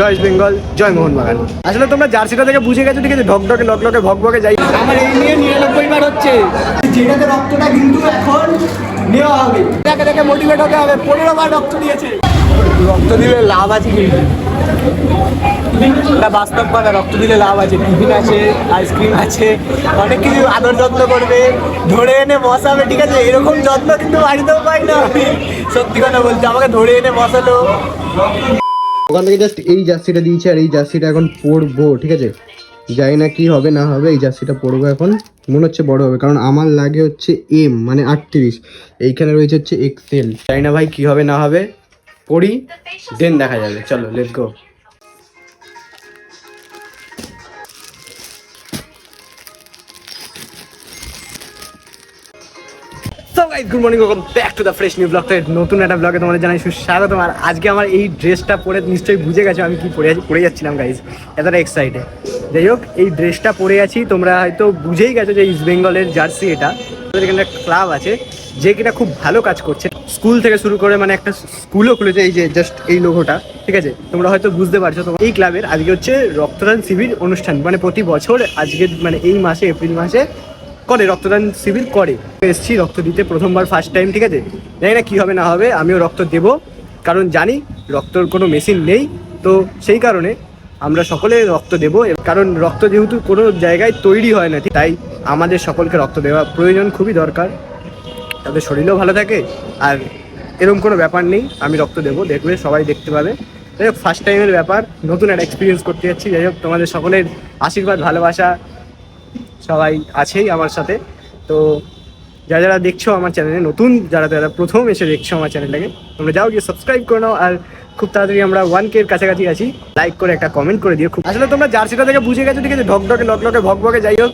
জয় east Bengal, জয় মোহনবাগান। আসলে তোমরা জার্সিটা থেকে বুঝে গেছো, ঠিক আছে, ঢকঢকে লকলকে ভকভকে যাই। আমার এই নিয়ে 99 বার হচ্ছে, যেটাতে রক্তটা কিন্তু এখন নেওয়া হবে, দেখে দেখে মোটিভেট হতে হবে। 15 বার রক্ত দিয়েছে, রক্ত দিলে লাভ আছে কিন্তু, এটা বাস্তব কথা। রক্ত দিলে লাভ আছে, টিফিন আছে, আইসক্রিম আছে, অনেক কিছু আদর যত্ন করবে, ধরে এনে বসাবে, ঠিক আছে। এরকম যত্ন কিন্তু বাড়িতেও পাই না, সত্যি কথা বলছি। আমাকে ধরে এনে বসালো, ওখান থেকে জাস্ট এই জার্সিটা দিয়েছে, আর এই জার্সিটা এখন পরবো, ঠিক আছে। জানি না কি হবে না হবে, এই জার্সিটা পরবো এখন। মনে হচ্ছে বড় হবে, কারণ আমার লাগে হচ্ছে এম মানে 38, এইখানে রয়েছে হচ্ছে এক্সেল। জানি না ভাই কি হবে না হবে, পড়ি দেন দেখা যাবে। চলো let's go. So guys, good morning, welcome back to the fresh new blog. নতুন একটা ব্লগে তোমাদের জানাই সুস্বাগতম। আর আজকে আমার এই ড্রেসটা পরে নিশ্চয়ই বুঝে গেছো আমি কি পরে যাচ্ছিলাম গাইস, এতটা এক্সাইটেড। যাই হোক, এই ড্রেসটা পরে আছি, তোমরা হয়তো বুঝেই গেছো যে ইস্ট বেঙ্গলের জার্সি এটা। আমাদের এখানে একটা ক্লাব আছে যে কিনা খুব ভালো কাজ করছে, স্কুল থেকে শুরু করে মানে একটা স্কুলও খুলেছে, এই যে জাস্ট এই লোগোটা, ঠিক আছে। তোমরা হয়তো বুঝতে পারছো। তো এই ক্লাবের আজকে হচ্ছে রক্তদান শিবির অনুষ্ঠান, মানে প্রতি বছর আজকে মানে এই মাসে এপ্রিল মাসে করে রক্তদান শিবির করে। এসেছি রক্ত দিতে প্রথমবার, ফার্স্ট টাইম, ঠিক আছে। জানি না কী হবে না হবে, আমিও রক্ত দেব, কারণ জানি রক্তর কোনো মেশিন নেই, তো সেই কারণে আমরা সকলে রক্ত দেব। কারণ রক্ত যেহেতু কোনো জায়গায় তৈরি হয় না, তাই আমাদের সকলকে রক্ত দেওয়া প্রয়োজন, খুবই দরকার। তাদের শরীরও ভালো থাকে, আর এরকম কোনো ব্যাপার নেই, আমি রক্ত দেবো, দেখবে সবাই দেখতে পাবে। যাই হোক, ফার্স্ট টাইমের ব্যাপার, নতুন একটা এক্সপিরিয়েন্স করতে যাচ্ছি। যাই হোক, তোমাদের সকলের আশীর্বাদ ভালোবাসা সবাই আছেই আমার সাথে। তো যারা যারা দেখছো আমার চ্যানেলে নতুন, যারা যারা প্রথম এসে দেখছো আমার চ্যানেলটাকে, তোমরা যাও গিয়ে সাবস্ক্রাইব করে নাও। আর খুব তাড়াতাড়ি আমরা 1K এর কাছাকাছি আছি, লাইক করে একটা কমেন্ট করে দিও। খুব আসলে তোমরা জার্সিটা থেকে বুঝে গেছো, ঠিক আছে, ঢকঢকে লকলকে ভকভকে যাই হোক,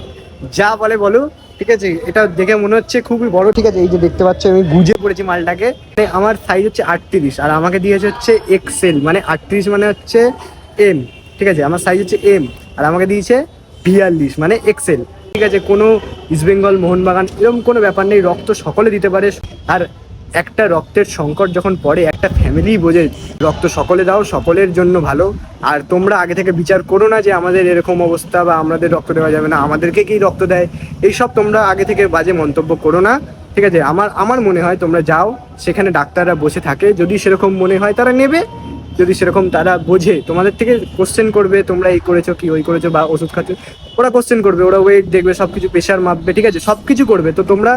যা বলে বলো, ঠিক আছে। এটা দেখে মনে হচ্ছে খুবই বড়, ঠিক আছে। এই যে দেখতে পাচ্ছ আমি গুজে পড়েছি মালটাকে। আমার সাইজ হচ্ছে 38, আর আমাকে দিয়েছে হচ্ছে এক্সেল, মানে 38 মানে হচ্ছে এম, ঠিক আছে। আমার সাইজ হচ্ছে এম, আর আমাকে দিয়েছে 42 মানে এক্সেল, ঠিক আছে। কোনো ইস্টবেঙ্গল মোহনবাগান এরকম কোনো ব্যাপার নেই, রক্ত সকলে দিতে পারে। আর একটা রক্তের সংকট যখন পড়ে, একটা ফ্যামিলি বোঝে রক্ত সকলে দাও, সকলের জন্য ভালো। আর তোমরা আগে থেকে বিচার করো না যে আমাদের এরকম অবস্থা বা আমাদের রক্ত দেওয়া যাবে না, আমাদেরকে কি রক্ত দেয়, এইসব তোমরা আগে থেকে বাজে মন্তব্য করো না, ঠিক আছে। আমার মনে হয় তোমরা যাও, সেখানে ডাক্তাররা বসে থাকে, যদি সেরকম মনে হয় তারা নেবে, যদি সেরকম তারা বোঝে তোমাদের থেকে কোশ্চেন করবে, তোমরা এই করেছো কি ওই করেছো বা ওষুধ খাচ্ছ, ওরা কোশ্চেন করবে, ওরা ওয়েট দেখবে, সব কিছু প্রেশার মাপবে, ঠিক আছে, সব কিছু করবে। তো তোমরা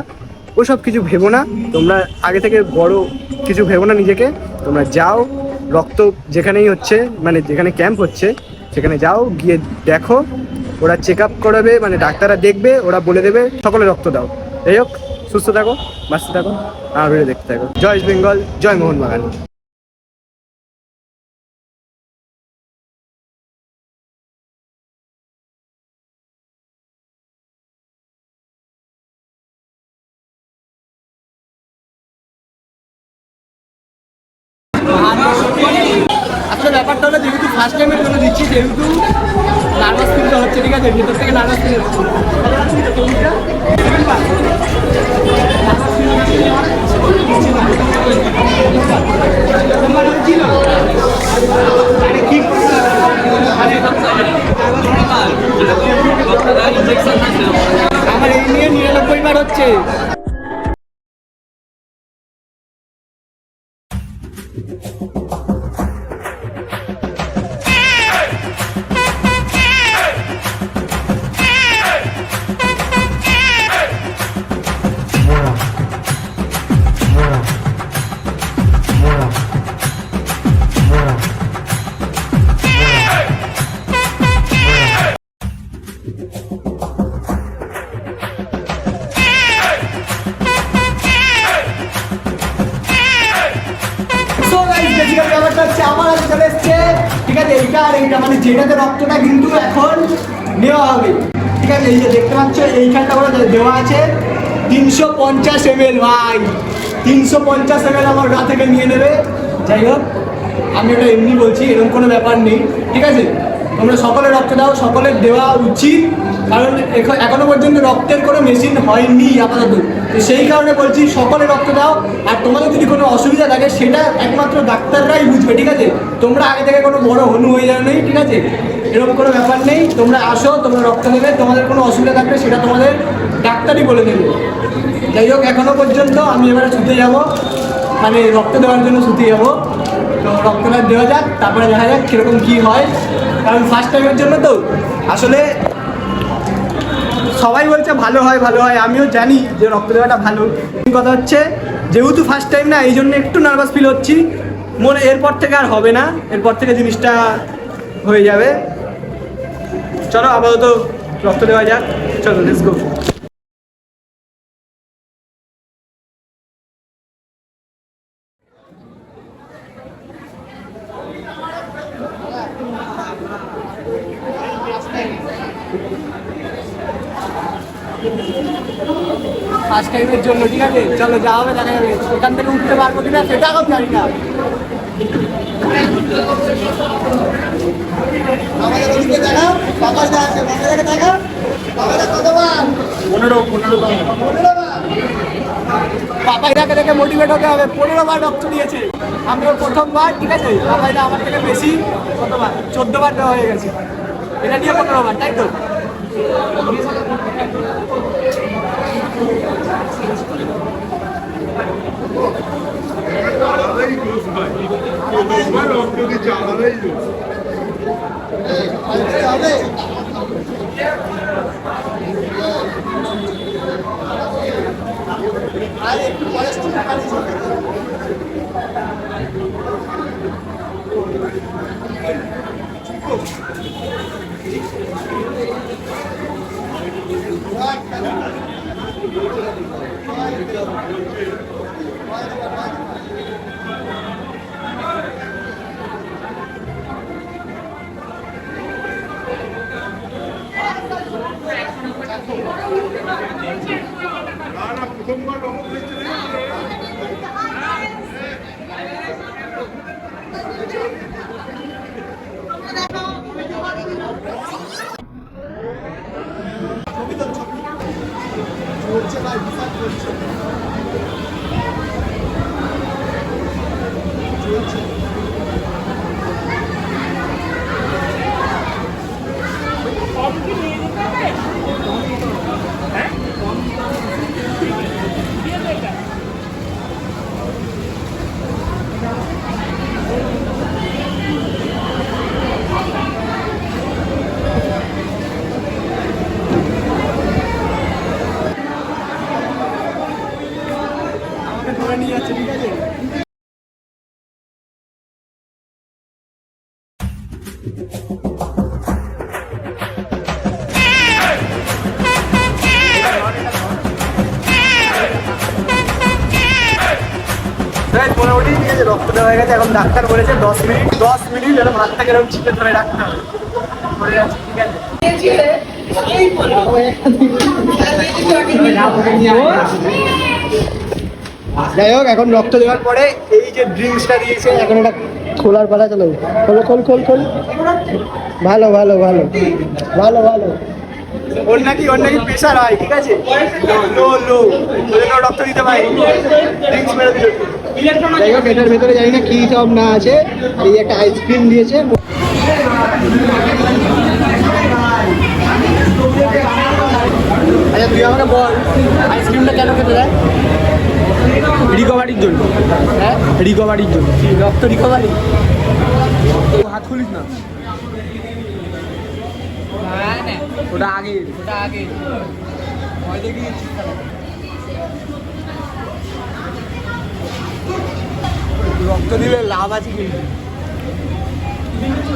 ওসব কিছু ভেবো না, তোমরা আগে থেকে বড় কিছু ভেবো না নিজেকে। তোমরা যাও, রক্ত যেখানেই হচ্ছে, মানে যেখানে ক্যাম্প হচ্ছে সেখানে যাও, গিয়ে দেখো, ওরা চেক আপ করাবে, মানে ডাক্তাররা দেখবে, ওরা বলে দেবে, সকলে রক্ত দাও। যাই হোক, সুস্থ থাকো, বাঁচতে থাকো, আর ভিডিও দেখতে থাকো। জয় ইস্ট বেঙ্গল, জয় মোহনবাগান। আসলে ব্যাপারটা হলো, যেহেতু ফার্স্ট টাইমের জন্য দিচ্ছি, যেহেতু নার্ভাস ফিলটা হচ্ছে, ঠিক আছে, ভেতর থেকে নার্ভাস ফিল হচ্ছে। আমার এই নিয়ে 99 বার হচ্ছে। ব্যাপারটা হচ্ছে আমার হাতে চলে এসছে, ঠিক আছে। এইটা আর এইটা মানে যেটাতে রক্তটা কিন্তু এখন নেওয়া হবে, ঠিক আছে। এই যে দেখতে পাচ্ছ এইখানটা করে দেওয়া আছে 350 ml, ভাই 350 ml আমার গা থেকে নিয়ে নেবে। যাই হোক, আমি ওটা এমনি বলছি, এরকম কোনো ব্যাপার নেই, ঠিক আছে। তোমরা সকলে রক্ত দাও, সকলের দেওয়া উচিত, কারণ এখনো পর্যন্ত রক্তের কোনো মেশিন হয়নি আপাতত। তো সেই কারণে বলছি সকলে রক্ত দাও। আর তোমাদের যদি কোনো অসুবিধা থাকে সেটা একমাত্র ডাক্তাররাই বুঝবে, ঠিক আছে? তোমরা আগে থেকে কোনো বড় হনু হয়ে যাও নেই, ঠিক আছে? এরকম কোনো ব্যাপার নেই, তোমরা আসো, তোমরা রক্ত দেবে, তোমাদের কোনো অসুবিধা থাকলে সেটা তোমাদের ডাক্তারই বলে দেবে। যাই হোক, এখনো পর্যন্ত আমি এবারে ছুটে যাব, মানে রক্ত দেওয়ার জন্য ছুটে যাব। তো রক্তটা দেওয়া যাক, তারপরে দেখা যাক কীরকম কী হয়, কারণ ফার্স্ট টাইমের জন্য তো আসলে সবাই বলছে ভালো হয় ভালো হয়, আমিও জানি যে রক্ত দেওয়াটা ভালো। কথা হচ্ছে যেহেতু ফার্স্ট টাইম না, এই জন্য একটু নার্ভাস ফিল হচ্ছি। মনে এরপর থেকে আর হবে না, এরপর থেকে জিনিসটা হয়ে যাবে। চলো আপাতত রক্ত দেওয়া যাক, চলো লেটস গো। ফার্স্ট টাইমের জন্য, ঠিক আছে? চলো যা হবে দেখা যাবে। এখান থেকে উঠতে পারবো কিনা সেটা এখন জানি না। পাপাইদাকে দেখে মোটিভেট হতে হবে। 15 বার রক্ত দিয়েছে, আমিও প্রথমবার, ঠিক আছে? পাপাইদা আমার থেকে বেশি কতবার, 14 বার দেওয়া হয়ে গেছে। এটা নিয়ে 15 বার, তাই তো? নিয়ে যাচ্ছে, ঠিক আছে? মোটামুটি ঠিক আছে, রক্ত দেওয়া হয়ে গেছে। এখন ডাক্তার বলেছে 10 মিনিট এরকম হাতটাকে এরকম চিপে ধরে রাখতে হবে। পড়ে যাচ্ছে, ঠিক আছে? যাই হোক, এখন রক্ত দেওয়ার পরে এই যে ড্রিঙ্কসটা দিয়েছে, এখন এটা খোলার পালা। চলো খোলো, খোল। ভালো ভালো ভালো ভালো ভালো। ওর নাকি প্রেশার হয়, ঠিক আছে? লো রক্ত দিতে পারি, ড্রিঙ্কস মেরে দিল। যাই হোক, এটার ভেতরে জানি না কি সব না আছে। এই একটা আইসক্রিম দিয়েছে। আচ্ছা তুই আমাকে বল, আইসক্রিমটা কেন খেতে দেয়? রিকভারির জন্য। হ্যাঁ, রিকভারির জন্য। রক্ত রিকভারি। হাত খুলিস না, ওটা আগে রক্ত দিলে লাভ আছে কিন্তু,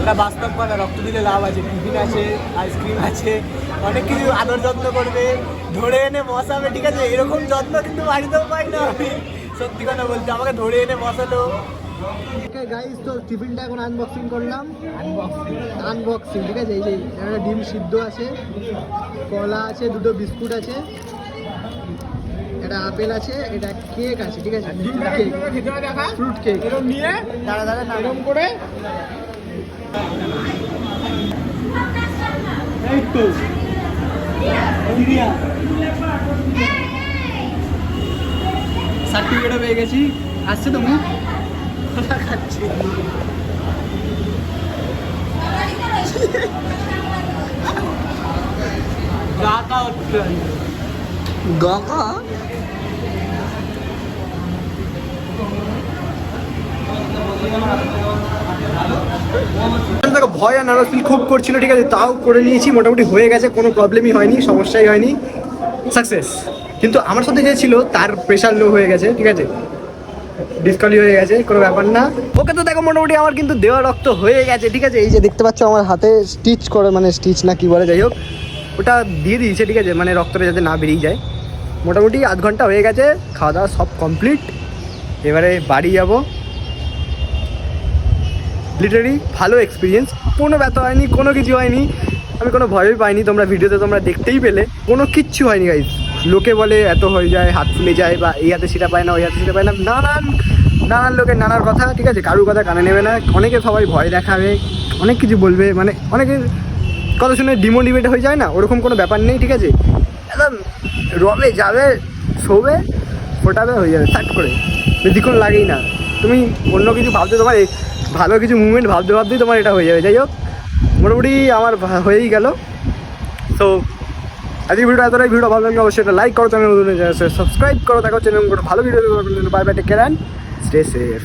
এটা বাস্তব কথা। রক্ত দিলে লাভ আছে, টিফিন আছে, আইসক্রিম আছে, অনেক কিছু আদর যত্ন করবে, ধরে এনে বসাবে, ঠিক আছে? এরকম যত্ন কিন্তু বাড়িতেও পাই না আমি, সত্যি কথা বলতে। আমাকে ধরে এনে বসালো। গাইস, তো টিফিনটা এখন আনবক্সিং করলাম। আনবক্সিং, ঠিক আছে? এই যে একটা ডিম সিদ্ধ আছে, কলা আছে, দুটো বিস্কুট আছে, এটা আপেল আছে, এটা কেক আছে, ঠিক আছে? Fruit cake. এরকম নিয়ে দাঁড়া না, এরকম করে ফুটো সার্টিফিকেটও পেয়ে গেছি। আসছে তো মুখ খাচ্ছি। গাকা দেখো ভয় আর নার্ভাস ফিল খুব করছিল, ঠিক আছে, তাও করে নিয়েছি, মোটামুটি হয়ে গেছে, কোনো প্রবলেমই হয়নি, সমস্যাই হয়নি, সাকসেস। কিন্তু আমার সাথে যে ছিল তার প্রেশার লো হয়ে গেছে, ঠিক আছে, ডিসকালি হয়ে গেছে, কোনো ব্যাপার না। ওকে তো দেখো মোটামুটি আমার কিন্তু দেওয়া রক্ত হয়ে গেছে, ঠিক আছে, এই যে দেখতে পাচ্ছ আমার হাতে স্টিচ করে, মানে স্টিচ না কি বলে, যাই হোক ওটা দিয়ে দিয়েছে, ঠিক আছে, মানে রক্তটা যাতে না বেরিয়ে যায়। মোটামুটি আধ ঘন্টা হয়ে গেছে, খাওয়া দাওয়া সব কমপ্লিট, এবারে বাড়ি যাবো। লিটারালি ভালো এক্সপিরিয়েন্স, কোনো ব্যথা হয়নি, কোনো কিছু হয়নি, আমি কোনো ভয়ই পাইনি, তোমরা ভিডিওতে তোমরা দেখতেই পেলে কোনো কিচ্ছু হয়নি গাইজ। লোকে বলে এত হয়ে যায়, হাত ফুলে যায়, বা এই হাতে সেটা পায় না, ওই হাতে সেটা পায় না, নানান লোকের নানার কথা, ঠিক আছে, কারুর কথা কানে নেবে না, অনেকে সবাই ভয় দেখাবে, অনেক কিছু বলবে, মানে অনেকে কথা শুনে ডিমোটিভেট হয়ে যায় না, ওরকম কোনো ব্যাপার নেই, ঠিক আছে, একদম রবে যাবে, শোবে, ফোটাবে, হয়ে যাবে সাট করে, বেশিক্ষণ লাগেই না। তুমি অন্য কিছু ভাবতে, তোমার ভালো কিছু মুভমেন্ট ভাবতে ভাবতেই তোমার এটা হয়ে যাবে। যাই হোক মোটামুটি আমার হয়েই গেল। সো আজকে ভিডিও এতটাই, ভিডিও ভালো লাগলে অবশ্যই এটা লাইক করো, চ্যানেল সাবস্ক্রাইব করো, দেখো চ্যানেল ভালো video, bye bye, take care and stay safe.